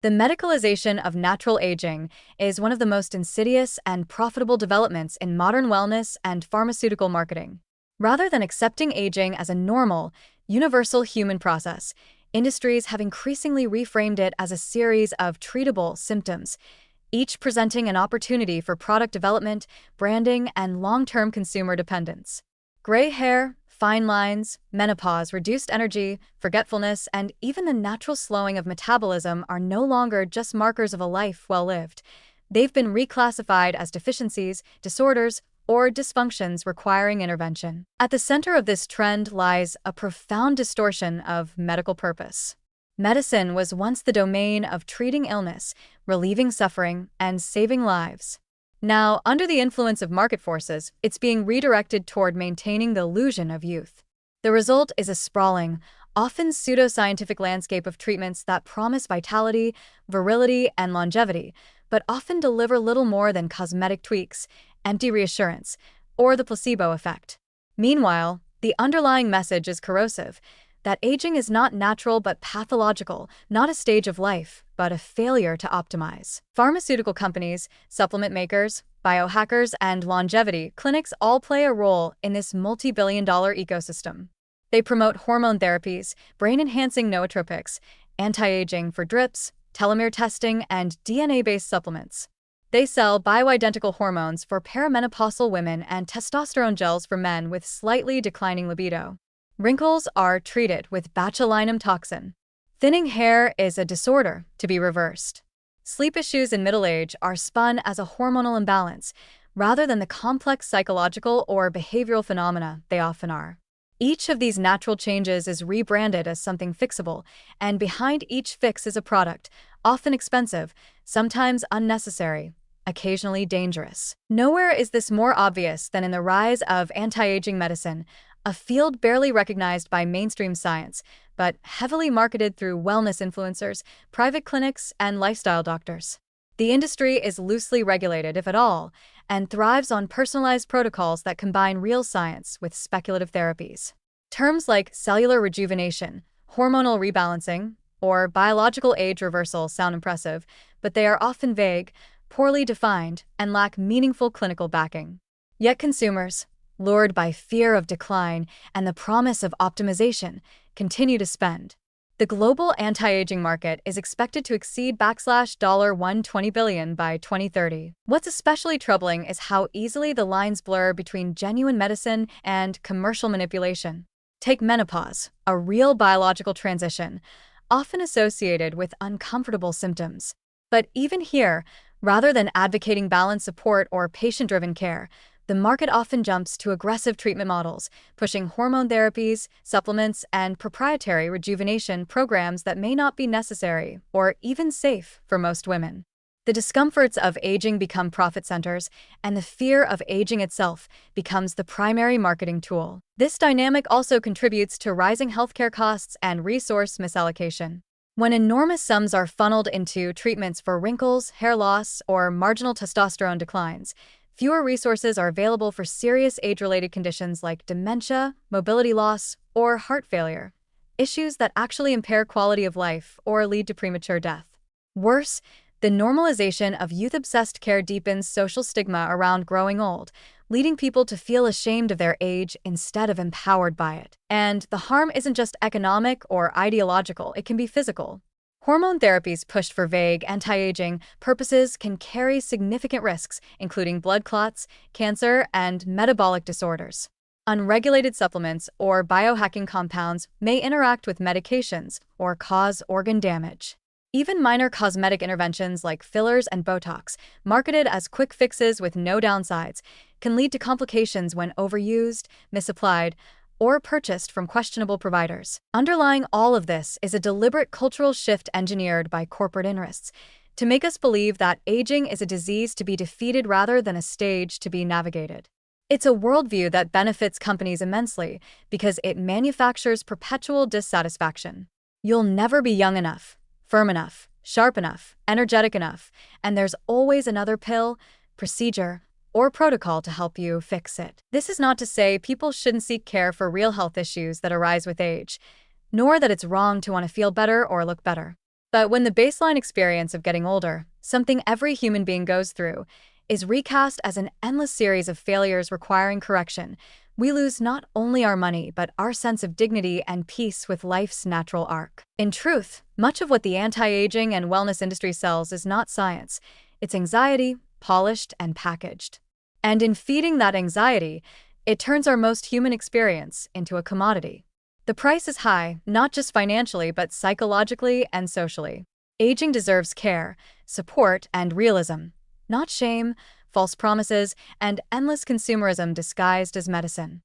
The medicalization of natural aging is one of the most insidious and profitable developments in modern wellness and pharmaceutical marketing. Rather than accepting aging as a normal, universal human process, industries have increasingly reframed it as a series of treatable symptoms, each presenting an opportunity for product development, branding, and long-term consumer dependence. Gray hair, fine lines, menopause, reduced energy, forgetfulness, and even the natural slowing of metabolism are no longer just markers of a life well lived. They've been reclassified as deficiencies, disorders, or dysfunctions requiring intervention. At the center of this trend lies a profound distortion of medical purpose. Medicine was once the domain of treating illness, relieving suffering, and saving lives. Now, under the influence of market forces, it's being redirected toward maintaining the illusion of youth. The result is a sprawling, often pseudoscientific landscape of treatments that promise vitality, virility, and longevity, but often deliver little more than cosmetic tweaks, empty reassurance, or the placebo effect. Meanwhile, the underlying message is corrosive, that aging is not natural but pathological, not a stage of life, but a failure to optimize. Pharmaceutical companies, supplement makers, biohackers, and longevity clinics all play a role in this multi-billion-dollar ecosystem. They promote hormone therapies, brain-enhancing nootropics, anti-aging for drips, telomere testing, and DNA-based supplements. They sell bioidentical hormones for perimenopausal women and testosterone gels for men with slightly declining libido. Wrinkles are treated with botulinum toxin. Thinning hair is a disorder to be reversed. Sleep issues in middle age are spun as a hormonal imbalance, rather than the complex psychological or behavioral phenomena they often are. Each of these natural changes is rebranded as something fixable, and behind each fix is a product, often expensive, sometimes unnecessary, occasionally dangerous. Nowhere is this more obvious than in the rise of anti-aging medicine, a field barely recognized by mainstream science, but heavily marketed through wellness influencers, private clinics, and lifestyle doctors. The industry is loosely regulated, if at all, and thrives on personalized protocols that combine real science with speculative therapies. Terms like cellular rejuvenation, hormonal rebalancing, or biological age reversal sound impressive, but they are often vague, poorly defined, and lack meaningful clinical backing. Yet consumers, lured by fear of decline and the promise of optimization, continue to spend. The global anti-aging market is expected to exceed $120 billion by 2030. What's especially troubling is how easily the lines blur between genuine medicine and commercial manipulation. Take menopause, a real biological transition, often associated with uncomfortable symptoms. But even here, rather than advocating balanced support or patient-driven care, the market often jumps to aggressive treatment models, pushing hormone therapies, supplements, and proprietary rejuvenation programs that may not be necessary or even safe for most women. The discomforts of aging become profit centers, and the fear of aging itself becomes the primary marketing tool. This dynamic also contributes to rising healthcare costs and resource misallocation. When enormous sums are funneled into treatments for wrinkles, hair loss, or marginal testosterone declines, fewer resources are available for serious age-related conditions like dementia, mobility loss, or heart failure, issues that actually impair quality of life or lead to premature death. Worse, the normalization of youth-obsessed care deepens social stigma around growing old, leading people to feel ashamed of their age instead of empowered by it. And the harm isn't just economic or ideological, it can be physical. Hormone therapies pushed for vague anti-aging purposes can carry significant risks, including blood clots, cancer, and metabolic disorders. Unregulated supplements or biohacking compounds may interact with medications or cause organ damage. Even minor cosmetic interventions like fillers and Botox, marketed as quick fixes with no downsides, can lead to complications when overused, misapplied, or purchased from questionable providers. Underlying all of this is a deliberate cultural shift engineered by corporate interests to make us believe that aging is a disease to be defeated rather than a stage to be navigated. It's a worldview that benefits companies immensely because it manufactures perpetual dissatisfaction. You'll never be young enough, firm enough, sharp enough, energetic enough, and there's always another pill, procedure, or protocol to help you fix it. This is not to say people shouldn't seek care for real health issues that arise with age, nor that it's wrong to want to feel better or look better. But when the baseline experience of getting older, something every human being goes through, is recast as an endless series of failures requiring correction, we lose not only our money but our sense of dignity and peace with life's natural arc. In truth, much of what the anti-aging and wellness industry sells is not science, it's anxiety, polished and packaged. And in feeding that anxiety, it turns our most human experience into a commodity. The price is high, not just financially, but psychologically and socially. Aging deserves care, support, and realism, not shame, false promises, and endless consumerism disguised as medicine.